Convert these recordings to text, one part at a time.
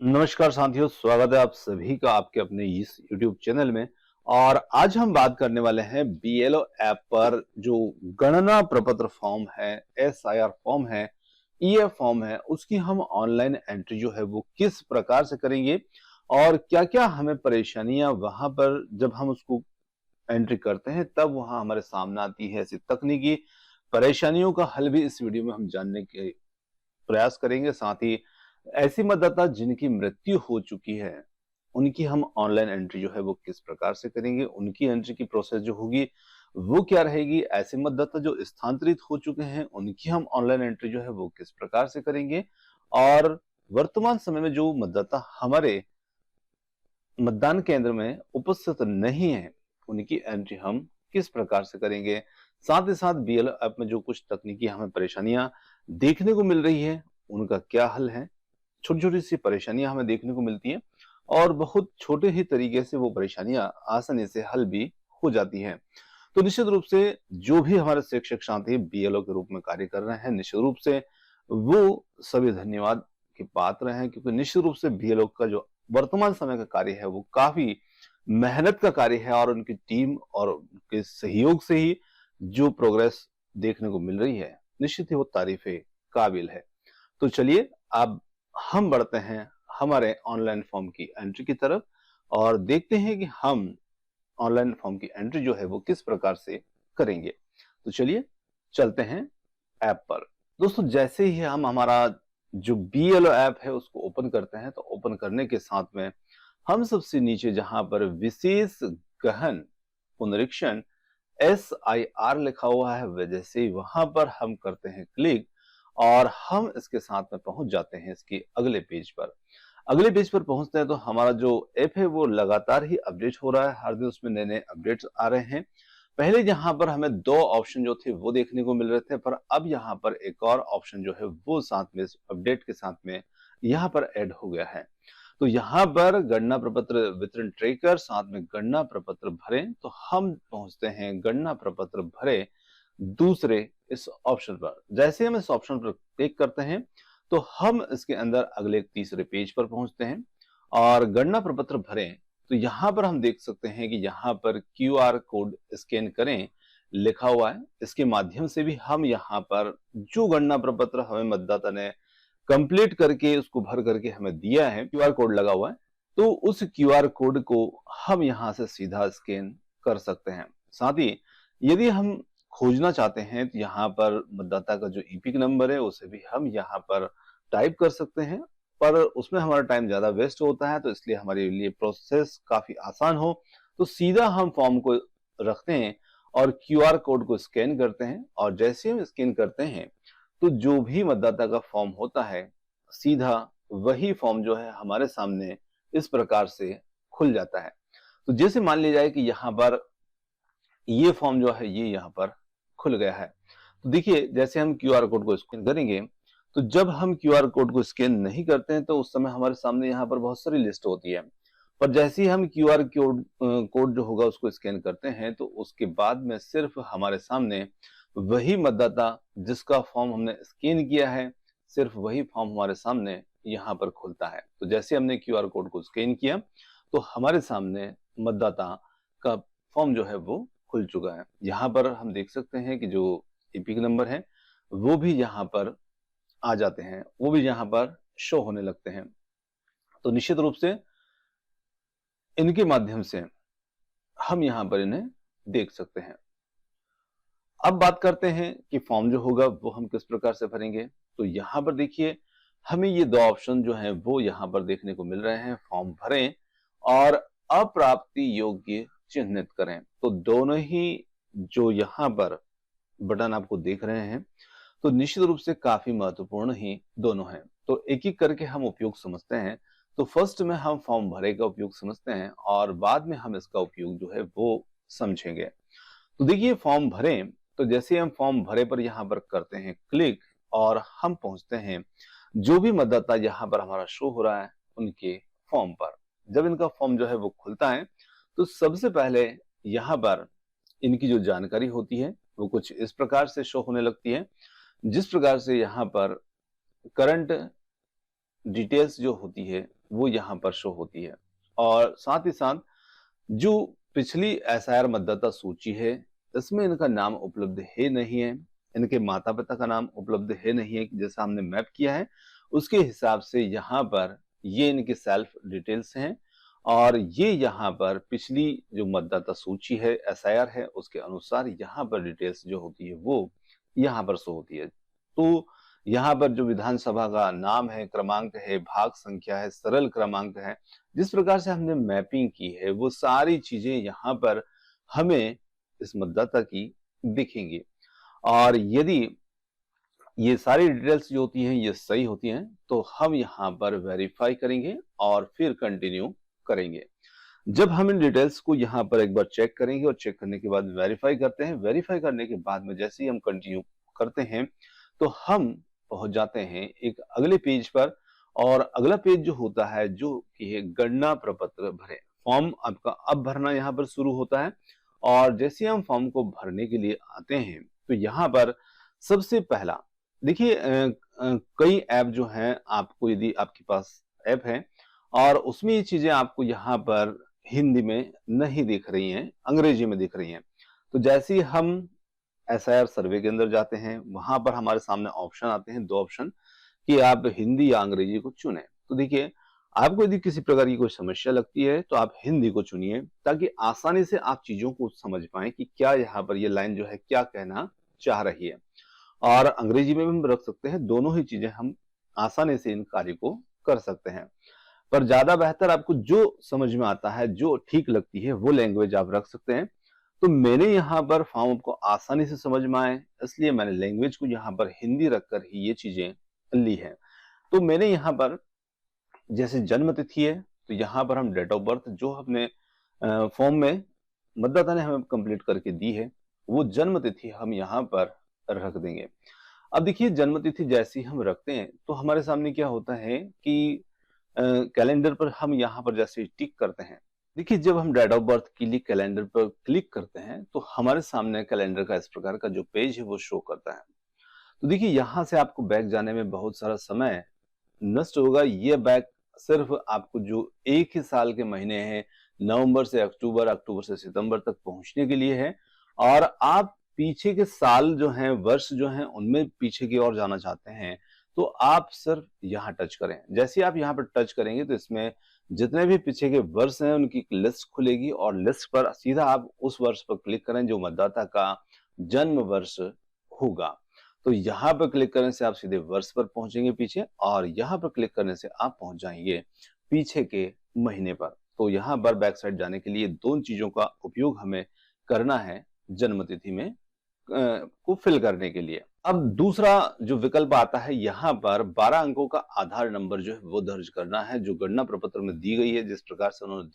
नमस्कार साथियों, स्वागत है आप सभी का आपके अपने इस YouTube चैनल में। और आज हम बात करने वाले हैं बीएलओ ऐप पर जो गणना प्रपत्र फॉर्म है, एसआईआर फॉर्म है, ईएफ फॉर्म है, उसकी हम ऑनलाइन एंट्री जो है वो किस प्रकार से करेंगे और क्या-क्या हमें परेशानियां वहां पर जब हम उसको एंट्री करते हैं तब वहां हमारे सामने आती है। ऐसी तकनीकी परेशानियों का हल भी इस वीडियो में हम जानने के प्रयास करेंगे। साथ ही ऐसी मतदाता जिनकी मृत्यु हो चुकी है, उनकी हम ऑनलाइन एंट्री जो है वो किस प्रकार से करेंगे, उनकी एंट्री की प्रोसेस जो होगी वो क्या रहेगी। ऐसे मतदाता जो स्थानांतरित हो चुके हैं, उनकी हम ऑनलाइन एंट्री जो है वो किस प्रकार से करेंगे। और वर्तमान समय में जो मतदाता हमारे मतदान केंद्र में उपस्थित नहीं है, उनकी एंट्री हम किस प्रकार से करेंगे। साथ ही साथ बीएलओ ऐप में जो कुछ तकनीकी हमें परेशानियां देखने को मिल रही है, उनका क्या हल है। छोटी-छोटी सी परेशानियां हमें देखने को मिलती हैं और बहुत छोटे ही तरीके से वो परेशानियां आसानी से हल भी हो जाती हैं। तो निश्चित रूप से जो भी हमारे शिक्षक साथी बीएलओ के रूप में कार्य कर रहे हैं, निश्चित रूप से वो सभी धन्यवाद के पात्र हैं, क्योंकि निश्चित रूप से बीएलओ का जो वर्तमान समय का कार्य है वो काफी मेहनत का कार्य है और उनकी टीम और उनके सहयोग से ही जो प्रोग्रेस देखने को मिल रही है, निश्चित ही वो तारीफे काबिल है। तो चलिए अब हम बढ़ते हैं हमारे ऑनलाइन फॉर्म की एंट्री की तरफ और देखते हैं कि हम ऑनलाइन फॉर्म की एंट्री जो है वो किस प्रकार से करेंगे। तो चलिए चलते हैं ऐप पर। दोस्तों, जैसे ही हम हमारा जो बीएलओ ऐप है उसको ओपन करते हैं, तो ओपन करने के साथ में हम सबसे नीचे जहां पर विशेष गहन पुनरीक्षण एसआईआर लिखा हुआ है, वजह से वहां पर हम करते हैं क्लिक और हम इसके साथ में पहुंच जाते हैं इसके अगले पेज पर। अगले पेज पर पहुंचते हैं तो हमारा जो ऐप है वो लगातार ही अपडेट हो रहा है, हर दिन उसमें नए नए अपडेट्स आ रहे हैं। पहले यहाँ पर हमें दो ऑप्शन जो थे वो देखने को मिल रहे थे, पर अब यहाँ पर एक और ऑप्शन जो है वो साथ में इस अपडेट के साथ में यहाँ पर ऐड हो गया है। तो यहाँ पर गणना प्रपत्र वितरण ट्रेकर, साथ में गणना प्रपत्र भरें, तो हम पहुंचते हैं गणना प्रपत्र भरे दूसरे इस ऑप्शन पर। जैसे हम इस ऑप्शन पर क्लिक करते हैं तो हम इसके अंदर अगले तीसरे पेज पर पहुंचते हैं और गणना प्रपत्र भरें, तो यहाँ पर हम देख सकते हैं कि यहाँ पर क्यूआर कोड स्कैन करें लिखा हुआ है। इसके माध्यम से भी हम यहाँ पर जो गणना प्रपत्र हमें मतदाता ने कंप्लीट करके उसको भर करके हमें दिया है, क्यूआर कोड लगा हुआ है, तो उस क्यूआर कोड को हम यहाँ से सीधा स्कैन कर सकते हैं। साथ ही यदि हम खोजना चाहते हैं तो यहाँ पर मतदाता का जो ईपिक नंबर है उसे भी हम यहाँ पर टाइप कर सकते हैं, पर उसमें हमारा टाइम ज्यादा वेस्ट होता है, तो इसलिए हमारे लिए प्रोसेस काफी आसान हो तो सीधा हम फॉर्म को रखते हैं और क्यूआर कोड को स्कैन करते हैं। और जैसे हम स्कैन करते हैं तो जो भी मतदाता का फॉर्म होता है, सीधा वही फॉर्म जो है हमारे सामने इस प्रकार से खुल जाता है। तो जैसे मान लिया जाए कि यहाँ पर ये फॉर्म जो है ये यहाँ पर खुल गया है, तो देखिए जैसे हम क्यूआर कोड को स्कैन करेंगे, तो जब हम क्यूआर कोड को स्कैन नहीं करते हैं तो उस समय हमारे सामने यहाँ पर बहुत सारी लिस्ट होती है। पर जैसे ही हम क्यूआर कोड जो होगा उसको स्कैन करते हैं तो उसके बाद में सिर्फ हमारे सामने वही मतदाता जिसका फॉर्म हमने स्कैन किया है, सिर्फ वही फॉर्म हमारे सामने यहाँ पर खुलता है। तो जैसे हमने क्यूआर कोड को स्कैन किया तो हमारे सामने मतदाता का फॉर्म जो है वो खुल चुका है। यहाँ पर हम देख सकते हैं कि जो ईपिक नंबर है वो भी यहाँ पर आ जाते हैं, वो भी यहाँ पर शो होने लगते हैं। तो निश्चित रूप से इनके माध्यम से हम यहाँ पर इन्हें देख सकते हैं। अब बात करते हैं कि फॉर्म जो होगा वो हम किस प्रकार से भरेंगे। तो यहाँ पर देखिए हमें ये दो ऑप्शन जो हैं वो यहाँ पर देखने को मिल रहे हैं, फॉर्म भरें और अप्राप्ति योग्य चिन्हित करें। तो दोनों ही जो यहाँ पर बटन आपको देख रहे हैं, तो निश्चित रूप से काफी महत्वपूर्ण ही दोनों हैं। तो एक एक करके हम उपयोग समझते हैं। तो फर्स्ट में हम फॉर्म भरे का उपयोग समझते हैं और बाद में हम इसका उपयोग जो है वो समझेंगे। तो देखिए फॉर्म भरें, तो जैसे हम फॉर्म भरे पर यहाँ पर करते हैं क्लिक और हम पहुंचते हैं जो भी मतदाता यहाँ पर हमारा शो हो रहा है उनके फॉर्म पर। जब इनका फॉर्म जो है वो खुलता है तो सबसे पहले यहाँ पर इनकी जो जानकारी होती है वो कुछ इस प्रकार से शो होने लगती है, जिस प्रकार से यहाँ पर करंट डिटेल्स जो होती है वो यहाँ पर शो होती है। और साथ ही साथ जो पिछली एसआईआर मतदाता सूची है, इसमें इनका नाम उपलब्ध है नहीं है, इनके माता पिता का नाम उपलब्ध है नहीं है, जैसा हमने मैप किया है उसके हिसाब से यहाँ पर ये इनकी सेल्फ डिटेल्स हैं। और ये यहाँ पर पिछली जो मतदाता सूची है, एसआईआर है, उसके अनुसार यहाँ पर डिटेल्स जो होती है वो यहाँ पर शो होती है। तो यहाँ पर जो विधानसभा का नाम है, क्रमांक है, भाग संख्या है, सरल क्रमांक है, जिस प्रकार से हमने मैपिंग की है वो सारी चीजें यहाँ पर हमें इस मतदाता की दिखेंगी। और यदि ये सारी डिटेल्स जो होती हैं ये सही होती हैं तो हम यहाँ पर वेरीफाई करेंगे और फिर कंटिन्यू करेंगे। जब हम इन डिटेल्स को यहाँ पर एक बार चेक करेंगे और चेक करने के बाद वेरीफाई करते हैं, वेरीफाई करने के बाद में जैसे ही हम कंटिन्यू करते हैं तो हम पहुंच जाते हैं एक अगले पेज पर। और अगला पेज जो होता है जो कि है गणना प्रपत्र भरें। फॉर्म आपका अब भरना यहाँ पर शुरू होता है। और जैसे हम फॉर्म को भरने के लिए आते हैं तो यहाँ पर सबसे पहला देखिए कई ऐप जो हैं, आपको यदि आपके पास ऐप है और उसमें ये चीजें आपको यहाँ पर हिंदी में नहीं दिख रही हैं, अंग्रेजी में दिख रही हैं, तो जैसे ही हम एसआईआर सर्वे के अंदर जाते हैं वहां पर हमारे सामने ऑप्शन आते हैं, दो ऑप्शन कि आप हिंदी या अंग्रेजी को चुने। तो देखिए आपको यदि किसी प्रकार की कोई समस्या लगती है तो आप हिंदी को चुनिए ताकि आसानी से आप चीजों को समझ पाए कि क्या यहाँ पर ये लाइन जो है क्या कहना चाह रही है। और अंग्रेजी में भी हम रख सकते हैं, दोनों ही चीजें हम आसानी से इन कार्य को कर सकते हैं। पर ज्यादा बेहतर आपको जो समझ में आता है, जो ठीक लगती है वो लैंग्वेज आप रख सकते हैं। तो मैंने यहाँ पर फॉर्म को आसानी से समझ में आए इसलिए मैंने लैंग्वेज को यहाँ पर हिंदी रखकर ही ये चीजें ली है। तो मैंने यहाँ पर जैसे जन्म तिथि है तो यहाँ पर हम डेट ऑफ बर्थ जो अपने फॉर्म में मतदाता ने हमें कंप्लीट करके दी है वो जन्म तिथि हम यहाँ पर रख देंगे। अब देखिए जन्म तिथि जैसी हम रखते हैं तो हमारे सामने क्या होता है कि कैलेंडर पर हम यहाँ पर जैसे टिक करते हैं, देखिए जब हम डेट ऑफ बर्थ के लिए कैलेंडर पर क्लिक करते हैं तो हमारे सामने कैलेंडर का इस प्रकार का जो पेज है वो शो करता है। तो देखिए यहाँ से आपको बैक जाने में बहुत सारा समय नष्ट होगा। ये बैक सिर्फ आपको जो एक ही साल के महीने हैं, नवंबर से अक्टूबर, अक्टूबर से सितंबर तक पहुंचने के लिए है। और आप पीछे के साल जो हैं, वर्ष जो हैं, उनमें पीछे की ओर जाना चाहते हैं तो आप सिर्फ यहाँ टच करें। जैसे आप यहाँ पर टच करेंगे तो इसमें जितने भी पीछे के वर्ष हैं उनकी एक लिस्ट खुलेगी और लिस्ट पर सीधा आप उस वर्ष पर क्लिक करें जो मतदाता का जन्म वर्ष होगा। तो यहाँ पर क्लिक करने से आप सीधे वर्ष पर पहुंचेंगे पीछे, और यहाँ पर क्लिक करने से आप पहुंच जाएंगे पीछे के महीने पर। तो यहाँ पर बैक साइड जाने के लिए दोनों चीजों का उपयोग हमें करना है जन्म तिथि में को फिल करने के लिए। अब दूसरा जो विकल्प आता है, यहाँ पर 12 अंकों का आधार नंबर जो है वो दर्ज करना है जो गणना प्रपत्र में दी गई है, जिस प्रकार से उन्होंने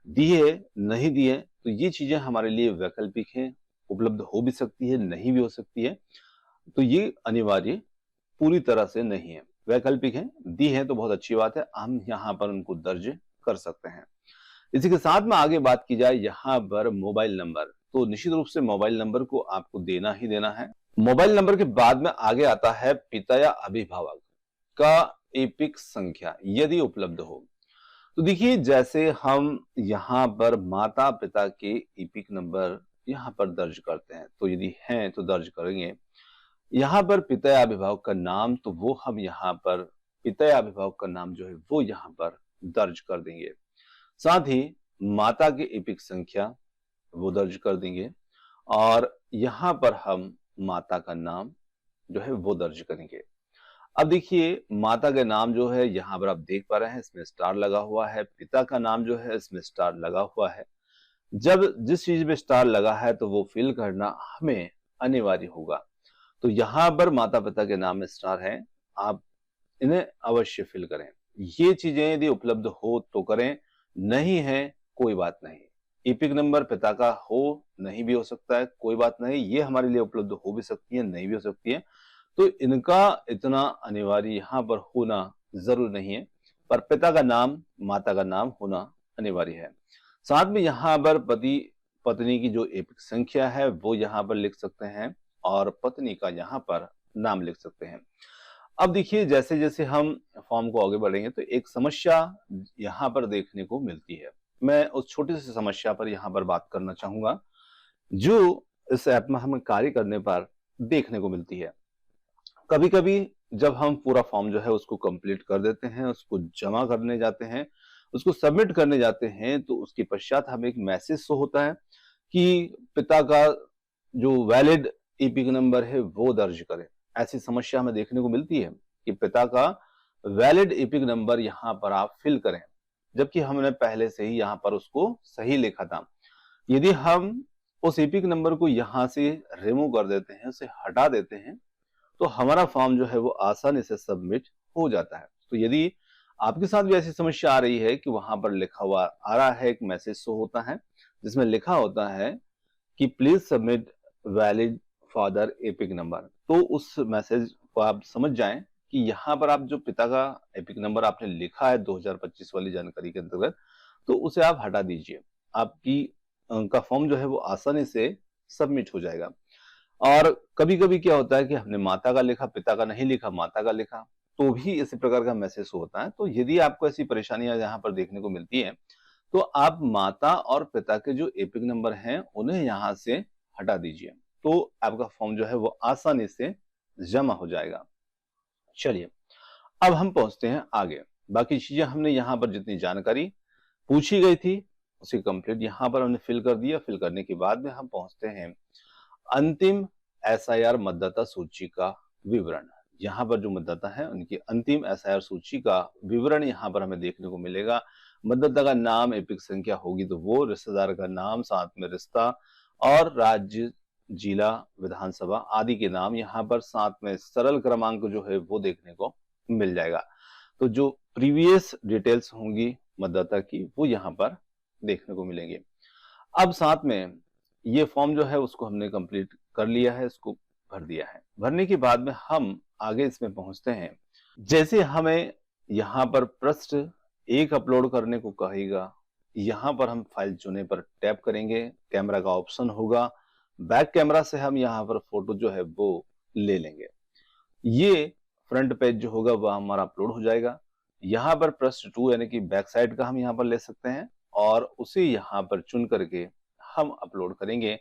दी है नहीं दी है। तो ये चीजें हमारे लिए वैकल्पिक हैं, उपलब्ध हो भी सकती है, नहीं भी हो सकती है। तो ये अनिवार्य पूरी तरह से नहीं है, वैकल्पिक है। दी है तो बहुत अच्छी बात है, हम यहाँ पर उनको दर्ज कर सकते हैं। इसी के साथ में आगे बात की जाए यहाँ पर मोबाइल नंबर, तो निश्चित रूप से मोबाइल नंबर को आपको देना ही देना है। मोबाइल नंबर के बाद में आगे आता है पिता या अभिभावक का एपिक संख्या यदि उपलब्ध हो। तो देखिए जैसे हम यहाँ पर माता पिता के एपिक नंबर यहाँ पर दर्ज करते हैं तो यदि हैं तो दर्ज करेंगे। यहाँ पर पिता या अभिभावक का नाम, तो वो हम यहाँ पर पिता या अभिभावक का नाम जो है वो यहाँ पर दर्ज कर देंगे। साथ ही माता की एपिक संख्या वो दर्ज कर देंगे और यहाँ पर हम माता का नाम जो है वो दर्ज करेंगे। अब देखिए माता का नाम जो है यहाँ पर आप देख पा रहे हैं इसमें स्टार लगा हुआ है, पिता का नाम जो है इसमें स्टार लगा हुआ है। जब जिस चीज में स्टार लगा है तो वो फिल करना हमें अनिवार्य होगा। तो यहाँ पर माता पिता के नाम में स्टार है, आप इन्हें अवश्य फिल करें। ये चीजें यदि उपलब्ध हो तो करें, नहीं है कोई बात नहीं। एपिक नंबर पिता का हो, नहीं भी हो सकता है, कोई बात नहीं। ये हमारे लिए उपलब्ध हो भी सकती है, नहीं भी हो सकती है, तो इनका इतना अनिवार्य यहाँ पर होना जरूर नहीं है। पर पिता का नाम, माता का नाम होना अनिवार्य है। साथ में यहाँ पर पति पत्नी की जो एपिक संख्या है वो यहाँ पर लिख सकते हैं और पत्नी का यहाँ पर नाम लिख सकते हैं। अब देखिए जैसे जैसे हम फॉर्म को आगे बढ़ेंगे तो एक समस्या यहाँ पर देखने को मिलती है। मैं उस छोटी सी समस्या पर यहाँ पर बात करना चाहूंगा जो इस ऐप में हमें कार्य करने पर देखने को मिलती है। कभी कभी जब हम पूरा फॉर्म जो है उसको कंप्लीट कर देते हैं, उसको जमा करने जाते हैं, उसको सबमिट करने जाते हैं, तो उसके पश्चात हमें एक मैसेज शो होता है कि पिता का जो वैलिड ईपिक नंबर है वो दर्ज करें। ऐसी समस्या हमें देखने को मिलती है कि पिता का वैलिड ईपिक नंबर यहाँ पर आप फिल करें, जबकि हमने पहले से ही यहाँ पर उसको सही लिखा था। यदि हम उस ईपिक नंबर को यहाँ से रिमूव कर देते हैं, उसे हटा देते हैं, तो हमारा फॉर्म जो है वो आसानी से सबमिट हो जाता है। तो यदि आपके साथ भी ऐसी समस्या आ रही है कि वहां पर लिखा हुआ आ रहा है, एक मैसेज शो होता है जिसमें लिखा होता है कि please submit valid father epic number, तो उस मैसेज को आप समझ जाएं कि यहाँ पर आप जो पिता का एपिक नंबर आपने लिखा है 2025 वाली जानकारी के अंतर्गत, तो उसे आप हटा दीजिए। आपकी का फॉर्म जो है वो आसानी से सबमिट हो जाएगा। और कभी कभी क्या होता है कि हमने माता का लिखा, पिता का नहीं लिखा, माता का लिखा, तो भी इसी प्रकार का मैसेज होता है। तो यदि आपको ऐसी परेशानियां यहाँ पर देखने को मिलती है तो आप माता और पिता के जो एपिक नंबर हैं उन्हें यहाँ से हटा दीजिए, तो आपका फॉर्म जो है वो आसानी से जमा हो जाएगा। चलिए अब हम पहुंचते हैं आगे। बाकी चीजें हमने यहाँ पर जितनी जानकारी पूछी गई थी उसे कंप्लीट यहाँ पर हमने फिल कर दिया। फिल करने के बाद में हम पहुंचते हैं अंतिम एसआईआर मतदाता सूची का विवरण। यहाँ पर जो मतदाता है उनकी अंतिम एसआईआर सूची का विवरण यहाँ पर हमें देखने को मिलेगा। मतदाता का नाम, एपिक संख्या होगी तो वो, रिश्तेदार का नाम, साथ में रिश्ता और राज्य, जिला, विधानसभा आदि के नाम यहाँ पर, साथ में सरल क्रमांक जो है वो देखने को मिल जाएगा। तो जो प्रीवियस डिटेल्स होंगी मतदाता की वो यहाँ पर देखने को मिलेंगे। अब साथ में ये फॉर्म जो है उसको हमने कंप्लीट कर लिया है, इसको भर दिया है। भरने के बाद में हम आगे इसमें पहुंचते हैं। जैसे हमें यहाँ पर पृष्ठ एक अपलोड करने को कहेगा, यहाँ पर हम फाइल चुने पर टैप करेंगे, कैमरा का ऑप्शन होगा, बैक कैमरा से हम यहाँ पर फोटो जो है वो ले लेंगे। ये फ्रंट पेज जो होगा वह हमारा अपलोड हो जाएगा। यहाँ पर पृष्ठ 2 यानी कि बैक साइड का हम यहाँ पर ले सकते हैं और उसे यहाँ पर चुन करके हम अपलोड करेंगे।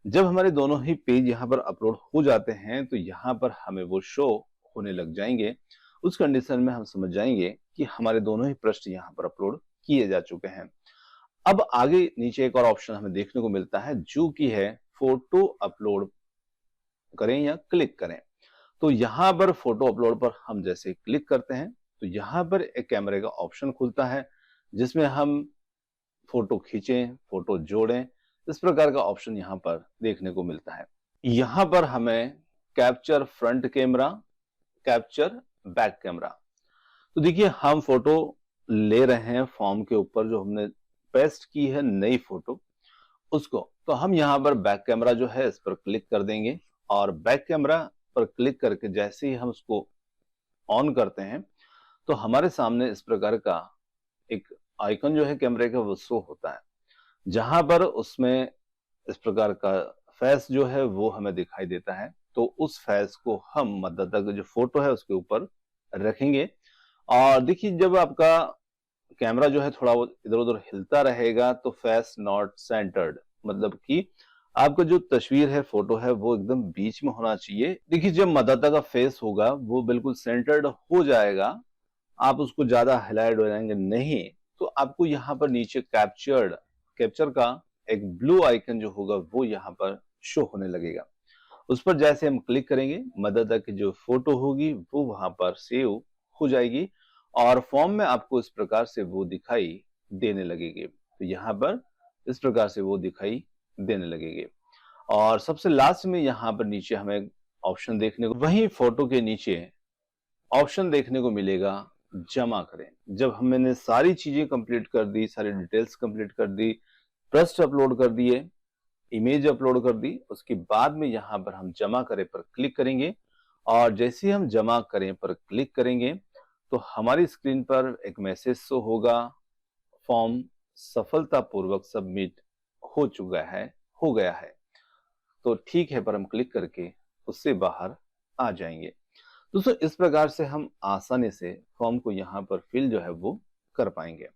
जब हमारे दोनों ही पेज यहाँ पर अपलोड हो जाते हैं तो यहाँ पर हमें वो शो होने लग जाएंगे। उस कंडीशन में हम समझ जाएंगे कि हमारे दोनों ही पृष्ठ यहाँ पर अपलोड किए जा चुके हैं। अब आगे नीचे एक और ऑप्शन हमें देखने को मिलता है जो कि है फोटो अपलोड करें या क्लिक करें। तो यहाँ पर फोटो अपलोड पर हम जैसे क्लिक करते हैं तो यहाँ पर एक कैमरे का ऑप्शन खुलता है जिसमें हम फोटो खींचें, फोटो जोड़ें, इस प्रकार का ऑप्शन यहाँ पर देखने को मिलता है। यहाँ पर हमें capture front camera, capture back camera, तो देखिए हम फोटो ले रहे हैं फॉर्म के ऊपर जो हमने पेस्ट की है नई फोटो उसको, तो हम यहाँ पर बैक कैमरा जो है इस पर क्लिक कर देंगे और बैक कैमरा पर क्लिक करके जैसे ही हम उसको ऑन करते हैं तो हमारे सामने इस प्रकार का एक आइकन जो है कैमरे का वो शो होता है, जहां पर उसमें इस प्रकार का फेस जो है वो हमें दिखाई देता है। तो उस फेस को हम मतदाता की जो फोटो है उसके ऊपर रखेंगे और देखिए जब आपका कैमरा जो है थोड़ा इधर उधर हिलता रहेगा तो फेस नॉट सेंटर्ड, मतलब कि आपका जो तस्वीर है, फोटो है, वो एकदम बीच में होना चाहिए। देखिए जब मतदाता का फेस होगा वो बिल्कुल सेंटर्ड हो जाएगा, आप उसको ज्यादा हिलाए डुलाएंगे नहीं तो आपको यहाँ पर नीचे कैप्चर का एक ब्लू आइकन जो होगा वो यहाँ पर शो होने लगेगा। उस पर जैसे हम क्लिक करेंगे मतदाता की जो फोटो होगी वो वहां पर सेव हो जाएगी और फॉर्म में आपको इस प्रकार से वो दिखाई देने लगेगी। तो यहाँ पर इस प्रकार से वो दिखाई देने लगेगी और सबसे लास्ट में यहाँ पर नीचे हमें ऑप्शन देखने को, वही फोटो के नीचे ऑप्शन देखने को मिलेगा जमा करें। जब हमने सारी चीजें कंप्लीट कर दी, सारी डिटेल्स कंप्लीट कर दी, पृष्ठ अपलोड कर दिए, इमेज अपलोड कर दी, उसके बाद में यहाँ पर हम जमा करें पर क्लिक करेंगे और जैसे ही हम जमा करें पर क्लिक करेंगे तो हमारी स्क्रीन पर एक मैसेज शो होगा, फॉर्म सफलतापूर्वक सबमिट हो चुका है, हो गया है। तो ठीक है पर हम क्लिक करके उससे बाहर आ जाएंगे। दोस्तों इस प्रकार से हम आसानी से फॉर्म को यहाँ पर फिल जो है वो कर पाएंगे।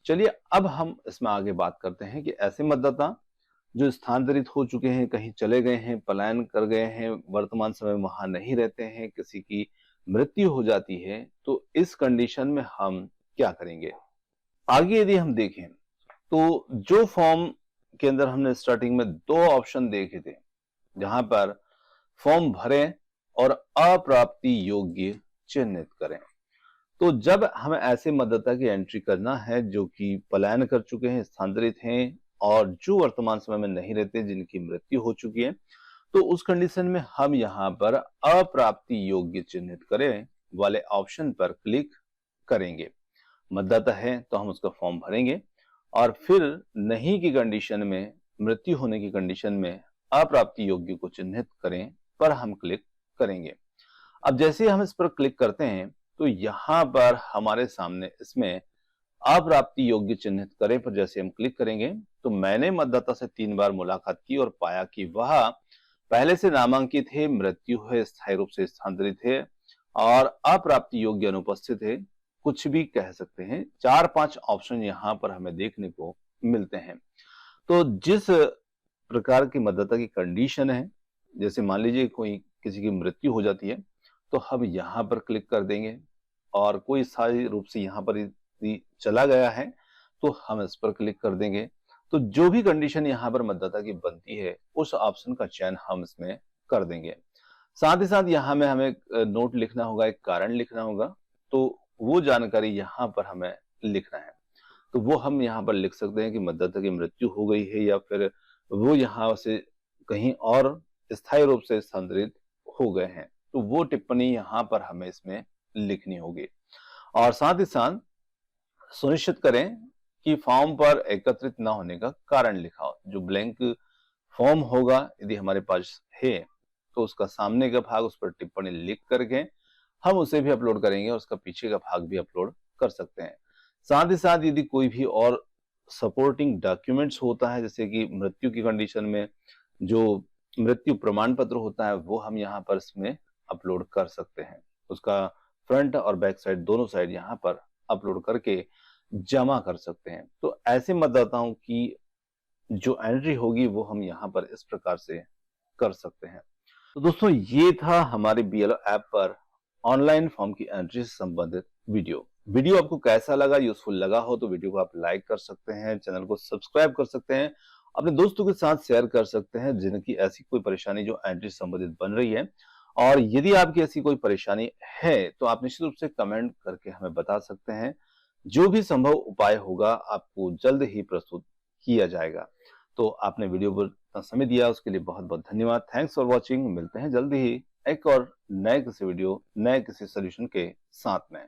चलिए अब हम इसमें आगे बात करते हैं कि ऐसे मतदाता जो स्थानांतरित हो चुके हैं, कहीं चले गए हैं, पलायन कर गए हैं, वर्तमान समय में वहां नहीं रहते हैं, किसी की मृत्यु हो जाती है, तो इस कंडीशन में हम क्या करेंगे? आगे यदि हम देखें तो जो फॉर्म के अंदर हमने स्टार्टिंग में दो ऑप्शन देखे थे, जहां पर फॉर्म भरें और अप्राप्ति योग्य चिन्हित करें। तो जब हमें ऐसे मतदाता की एंट्री करना है जो कि पलायन कर चुके हैं, स्थानांतरित हैं और जो वर्तमान समय में नहीं रहते, जिनकी मृत्यु हो चुकी है, तो उस कंडीशन में हम यहाँ पर अप्राप्ति योग्य चिन्हित करें वाले ऑप्शन पर क्लिक करेंगे। मतदाता है तो हम उसका फॉर्म भरेंगे और फिर नहीं की कंडीशन में, मृत्यु होने की कंडीशन में अप्राप्ति योग्य को चिन्हित करें पर हम क्लिक करेंगे। अब जैसे ही हम इस पर क्लिक करते हैं तो यहाँ पर हमारे सामने इसमें अप्राप्ति योग्य चिन्हित करें पर जैसे हम क्लिक करेंगे तो मैंने मतदाता से 3 बार मुलाकात की और पाया कि वह पहले से नामांकित है, मृत्यु है, स्थायी रूप से स्थानांतरित है और अप्राप्ति योग्य अनुपस्थित है, कुछ भी कह सकते हैं। 4-5 ऑप्शन यहाँ पर हमें देखने को मिलते हैं। तो जिस प्रकार की मतदाता की कंडीशन है, जैसे मान लीजिए कोई किसी की मृत्यु हो जाती है, तो हम यहाँ पर क्लिक कर देंगे और कोई स्थायी रूप से यहाँ पर यदि चला गया है तो हम इस पर क्लिक कर देंगे। तो जो भी कंडीशन यहाँ पर मतदाता की बनती है उस ऑप्शन का चयन हम इसमें कर देंगे। साथ ही साथ यहाँ में हमें नोट लिखना होगा, एक कारण लिखना होगा, तो वो जानकारी यहाँ पर हमें लिखना है। तो वो हम यहाँ पर लिख सकते हैं कि मतदाता की मृत्यु हो गई है या फिर वो यहाँ से कहीं और स्थायी रूप से स्थानांतरित हो गए हैं, तो वो टिप्पणी यहाँ पर हमें इसमें लिखनी होगी। और साथ ही साथ सुनिश्चित करें कि फॉर्म पर एकत्रित न होने का कारण लिखा हो। जो ब्लैंक फॉर्म होगा यदि हमारे पास है तो उसका सामने का भाग, उस पर टिप्पणी लिख करके हम उसे भी अपलोड करेंगे और उसका पीछे का भाग भी अपलोड कर सकते हैं। साथ ही साथ यदि कोई भी और सपोर्टिंग डॉक्यूमेंट्स होता है, जैसे कि मृत्यु की कंडीशन में जो मृत्यु प्रमाण पत्र होता है, वो हम यहाँ पर इसमें अपलोड कर सकते हैं। उसका फ्रंट और बैक साइड दोनों साइड यहाँ पर अपलोड करके जमा कर सकते हैं। तो ऐसे मतदाताओं की जो एंट्री होगी वो हम यहाँ पर इस प्रकार से कर सकते हैं। तो दोस्तों ये था हमारे बीएलओ ऐप पर ऑनलाइन फॉर्म की एंट्री से संबंधित वीडियो आपको कैसा लगा, यूजफुल लगा हो तो वीडियो को आप लाइक कर सकते हैं, चैनल को सब्सक्राइब कर सकते हैं, अपने दोस्तों के साथ शेयर कर सकते हैं जिनकी ऐसी कोई परेशानी जो एंट्री से संबंधित बन रही है। और यदि आपकी ऐसी कोई परेशानी है तो आप निश्चित रूप से कमेंट करके हमें बता सकते हैं। जो भी संभव उपाय होगा आपको जल्द ही प्रस्तुत किया जाएगा। तो आपने वीडियो पर इतना समय दिया उसके लिए बहुत बहुत धन्यवाद। Thanks for watching. मिलते हैं जल्दी ही एक और नए किसी वीडियो, नए किसी सोल्यूशन के साथ में।